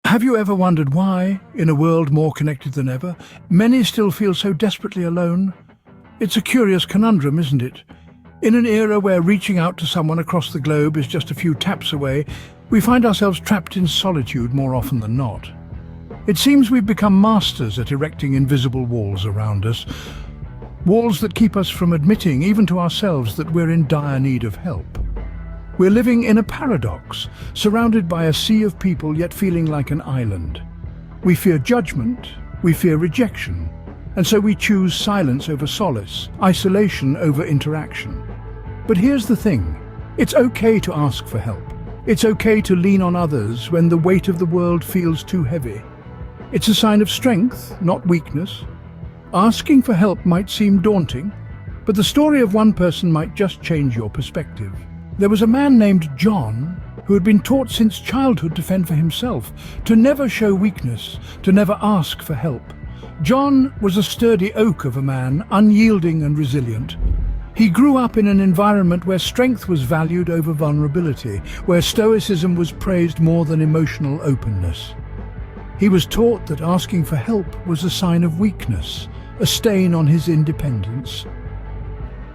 Have you ever wondered why, in a world more connected than ever, many still feel so desperately alone? It's a curious conundrum, isn't it? In an era where reaching out to someone across the globe is just a few taps away, we find ourselves trapped in solitude more often than not. It seems we've become masters at erecting invisible walls around us, walls that keep us from admitting, even to ourselves, that we're in dire need of help. We're living in a paradox, surrounded by a sea of people yet feeling like an island. We fear judgment, we fear rejection, and so we choose silence over solace, isolation over interaction. But here's the thing, it's okay to ask for help. It's okay to lean on others when the weight of the world feels too heavy. It's a sign of strength, not weakness. Asking for help might seem daunting, but the story of one person might just change your perspective. There was a man named John who had been taught since childhood to fend for himself, to never show weakness, to never ask for help. John was a sturdy oak of a man, unyielding and resilient. He grew up in an environment where strength was valued over vulnerability, where stoicism was praised more than emotional openness. He was taught that asking for help was a sign of weakness, a stain on his independence.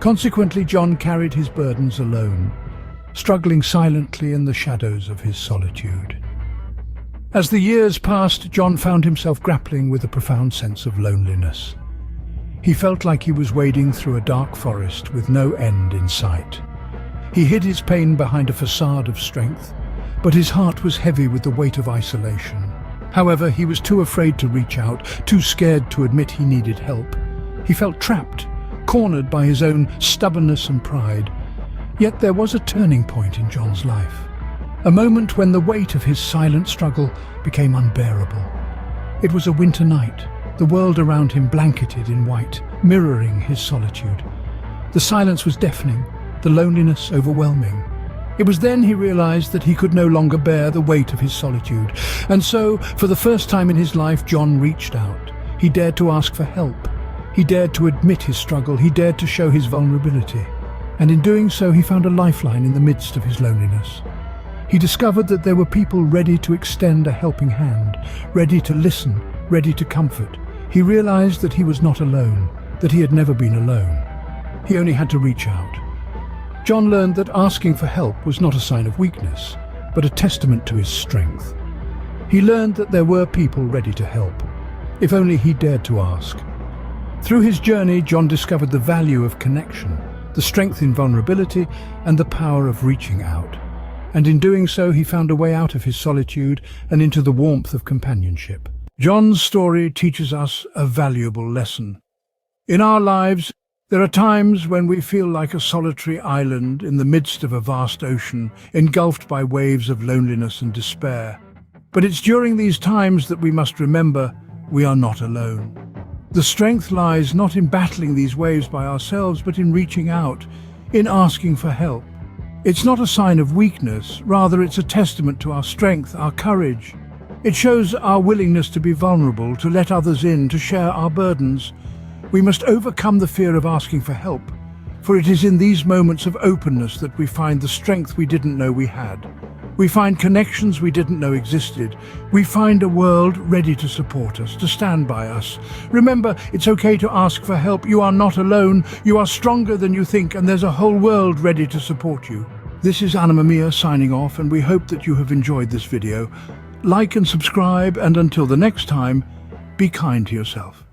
Consequently, John carried his burdens alone, struggling silently in the shadows of his solitude. As the years passed, John found himself grappling with a profound sense of loneliness. He felt like he was wading through a dark forest with no end in sight. He hid his pain behind a facade of strength, but his heart was heavy with the weight of isolation. However, he was too afraid to reach out, too scared to admit he needed help. He felt trapped, cornered by his own stubbornness and pride. Yet there was a turning point in John's life, a moment when the weight of his silent struggle became unbearable. It was a winter night, the world around him blanketed in white, mirroring his solitude. The silence was deafening, the loneliness overwhelming. It was then he realized that he could no longer bear the weight of his solitude. And so, for the first time in his life, John reached out. He dared to ask for help. He dared to admit his struggle. He dared to show his vulnerability. And in doing so, he found a lifeline in the midst of his loneliness. He discovered that there were people ready to extend a helping hand, ready to listen, ready to comfort. He realized that he was not alone, that he had never been alone. He only had to reach out. John learned that asking for help was not a sign of weakness, but a testament to his strength. He learned that there were people ready to help, if only he dared to ask. Through his journey, John discovered the value of connection, the strength in vulnerability, and the power of reaching out. And in doing so, he found a way out of his solitude and into the warmth of companionship. John's story teaches us a valuable lesson. In our lives, there are times when we feel like a solitary island in the midst of a vast ocean, engulfed by waves of loneliness and despair. But it's during these times that we must remember we are not alone. The strength lies not in battling these waves by ourselves, but in reaching out, in asking for help. It's not a sign of weakness, rather it's a testament to our strength, our courage. It shows our willingness to be vulnerable, to let others in, to share our burdens. We must overcome the fear of asking for help, for it is in these moments of openness that we find the strength we didn't know we had. We find connections we didn't know existed. We find a world ready to support us, to stand by us. Remember, it's okay to ask for help. You are not alone. You are stronger than you think, and there's a whole world ready to support you. This is Anima signing off, and we hope that you have enjoyed this video. Like and subscribe, and until the next time, be kind to yourself.